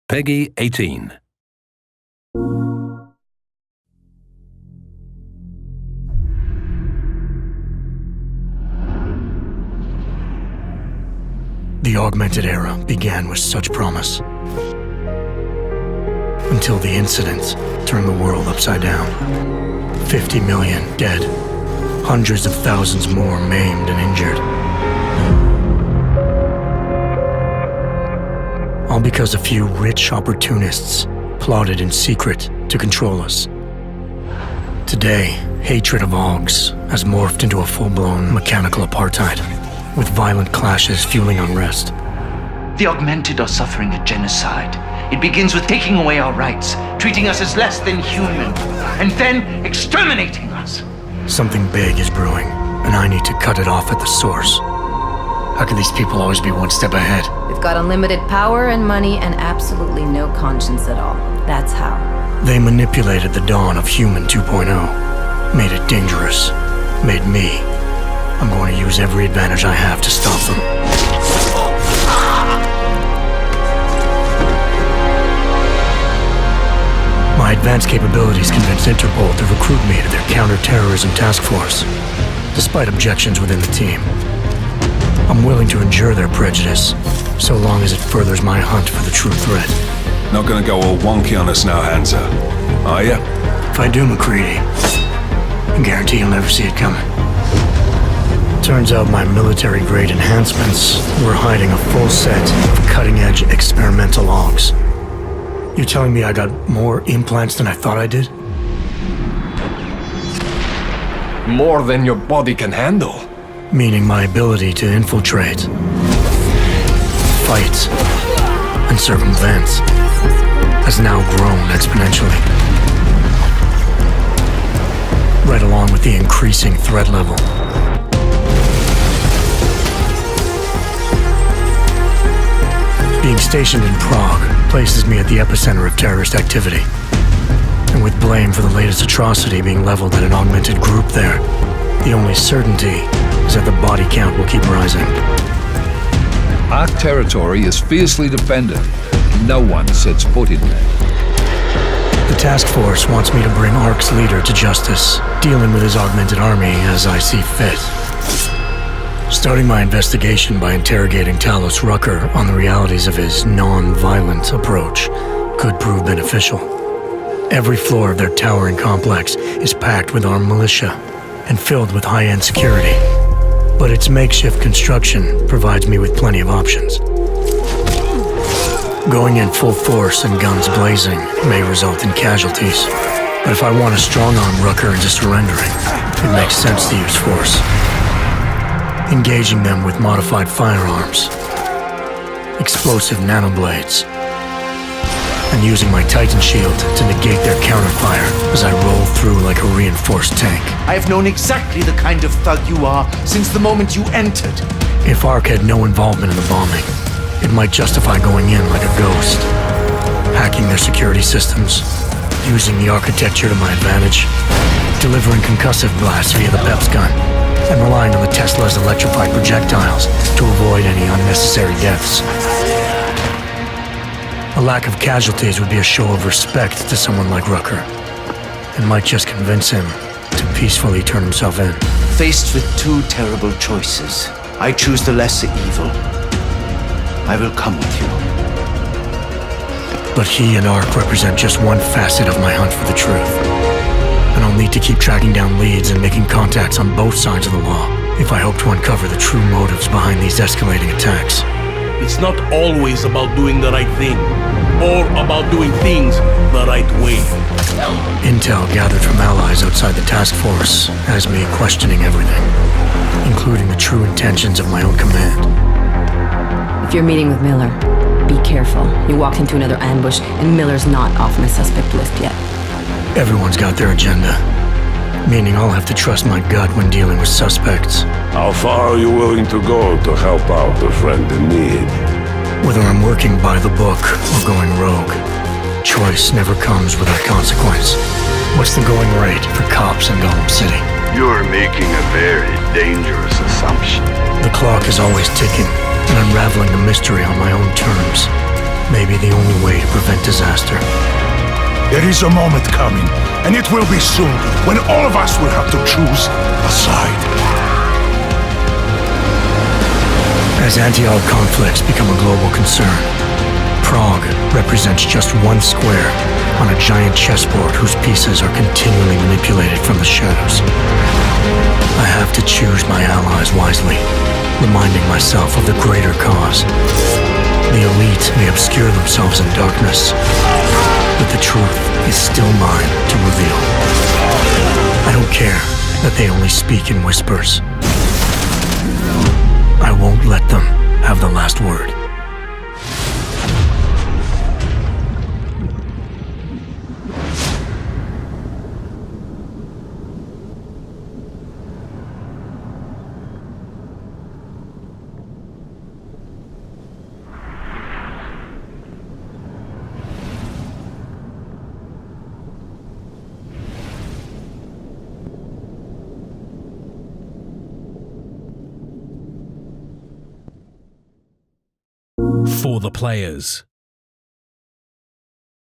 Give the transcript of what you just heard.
Peggy 18. The augmented era began with such promise. Until the incident turned the world upside down. 50 million dead. Hundreds of thousands more maimed and injured. All because a few rich opportunists plotted in secret to control us. Today, hatred of Augs has morphed into a full-blown mechanical apartheid, with violent clashes fueling unrest. The augmented are suffering a genocide. It begins with taking away our rights, treating us as less than human, and then exterminating us. Something big is brewing, and I need to cut it off at the source. How can these people always be one step ahead? We've got unlimited power and money and absolutely no conscience at all. That's how. They manipulated the dawn of Human 2.0, made it dangerous, made me. I'm going to use every advantage I have to stop them. My advanced capabilities convinced Interpol to recruit me to their counterterrorism task force, despite objections within the team. I'm willing to endure their prejudice, so long as it furthers my hunt for the true threat. Not gonna go all wonky on us now, Hansa, are ya? If I do, McCready, I guarantee you'll never see it coming. Turns out my military-grade enhancements were hiding a full set of cutting-edge experimental Augs. You're telling me I got more implants than I thought I did? More than your body can handle. Meaning my ability to infiltrate, fight, and circumvent has now grown exponentially. Right along with the increasing threat level. Being stationed in Prague places me at the epicenter of terrorist activity. And with blame for the latest atrocity being leveled at an augmented group there, the only certainty is that the body count will keep rising. Our territory is fiercely defended. No one sets foot in there. The task force wants me to bring ARC's leader to justice, dealing with his augmented army as I see fit. Starting my investigation by interrogating Talos Rucker on the realities of his non-violent approach could prove beneficial. Every floor of their towering complex is packed with armed militia and filled with high-end security. But its makeshift construction provides me with plenty of options. Going in full force and guns blazing may result in casualties. But if I want to strong-arm Rucker into surrendering, it makes sense to use force. Engaging them with modified firearms, explosive nanoblades, and using my Titan shield to negate their counterfire as I roll through like a reinforced tank. I have known exactly the kind of thug you are since the moment you entered. If ARC had no involvement in the bombing, it might justify going in like a ghost, hacking their security systems, using the architecture to my advantage, delivering concussive blasts via the PEPS gun, and relying on the Tesla's electrified projectiles to avoid any unnecessary deaths. A lack of casualties would be a show of respect to someone like Rucker, and might just convince him to peacefully turn himself in. Faced with two terrible choices, I choose the lesser evil. I will come with you. But he and ARC represent just one facet of my hunt for the truth. And I'll need to keep tracking down leads and making contacts on both sides of the law if I hope to uncover the true motives behind these escalating attacks. It's not always about doing the right thing, or about doing things the right way. Intel gathered from allies outside the task force has me questioning everything, including the true intentions of my own command. If you're meeting with Miller, be careful. You walked into another ambush, and Miller's not off my suspect list yet. Everyone's got their agenda, meaning I'll have to trust my gut when dealing with suspects. How far are you willing to go to help out a friend in need? Whether I'm working by the book or going rogue, choice never comes without consequence. What's the going rate for cops in Gotham City? You're making a very dangerous assumption. The clock is always ticking, and unraveling the mystery on my own terms. may be the only way to prevent disaster. There is a moment coming, and it will be soon, when all of us will have to choose a side. As anti-Arg conflicts become a global concern, Prague represents just one square on a giant chessboard whose pieces are continually manipulated from the shadows. I have to choose my allies wisely, reminding myself of the greater cause. The elite may obscure themselves in darkness, but the truth is still mine to reveal. I don't care that they only speak in whispers. I won't let them have the last word. For the players.